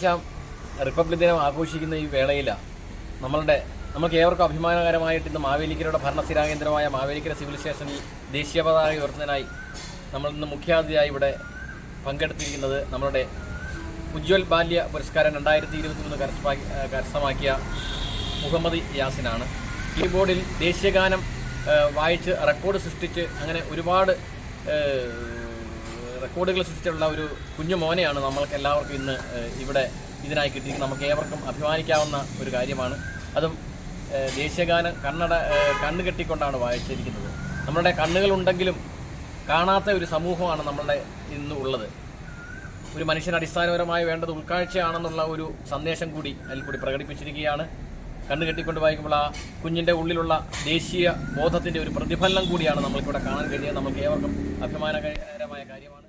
ഇരുപത്തഞ്ചാം റിപ്പബ്ലിക് ദിനം ആഘോഷിക്കുന്ന ഈ വേളയിലാണ് നമുക്ക് ഏവർക്കും അഭിമാനകരമായിട്ട് ഇന്ന് മാവേലിക്കരയുടെ ഭരണസ്ഥിരാകേന്ദ്രമായ മാവേലിക്കര സിവിൽ സ്റ്റേഷനിൽ ദേശീയ പതാക ഉയർത്തുന്നതിനായി നമ്മൾ ഇന്ന് മുഖ്യാതിഥിയായി ഇവിടെ പങ്കെടുത്തിരിക്കുന്നത് നമ്മളുടെ ഉജ്ജ്വൽ ബാല്യ പുരസ്കാരം 2023 കരസ്ഥമാക്കിയ മുഹമ്മദ് യാസിനാണ്. ഈ ബോർഡിൽ ദേശീയഗാനം വായിച്ച് റെക്കോർഡ് സൃഷ്ടിച്ച് അങ്ങനെ ഒരുപാട് റെക്കോർഡുകൾ സൃഷ്ടിച്ചുള്ള ഒരു കുഞ്ഞു മോനെയാണ് നമ്മൾക്ക് എല്ലാവർക്കും ഇന്ന് ഇവിടെ ഇതിനായി കിട്ടിയിരിക്കുന്നത്. നമുക്ക് ഏവർക്കും അഭിമാനിക്കാവുന്ന ഒരു കാര്യമാണ്. അതും ദേശീയഗാനം കണ്ണ് കെട്ടിക്കൊണ്ടാണ് വായിച്ചിരിക്കുന്നത്. നമ്മളുടെ കണ്ണുകളുണ്ടെങ്കിലും കാണാത്ത ഒരു സമൂഹമാണ് നമ്മളുടെ ഇന്ന് ഉള്ളത്. ഒരു മനുഷ്യന് അടിസ്ഥാനപരമായി വേണ്ടത് ഉൾക്കാഴ്ചയാണെന്നുള്ള ഒരു സന്ദേശം കൂടി അതിൽ കൂടി പ്രകടിപ്പിച്ചിരിക്കുകയാണ്. കണ്ണ് കെട്ടിക്കൊണ്ട് വായിക്കുമ്പോൾ ആ കുഞ്ഞിൻ്റെ ഉള്ളിലുള്ള ദേശീയ ബോധത്തിൻ്റെ ഒരു പ്രതിഫലനം കൂടിയാണ് നമ്മൾക്കിവിടെ കാണാൻ കഴിയുന്നത്. നമുക്ക് ഏവർക്കും അഭിമാനകരമായ കാര്യമാണ്.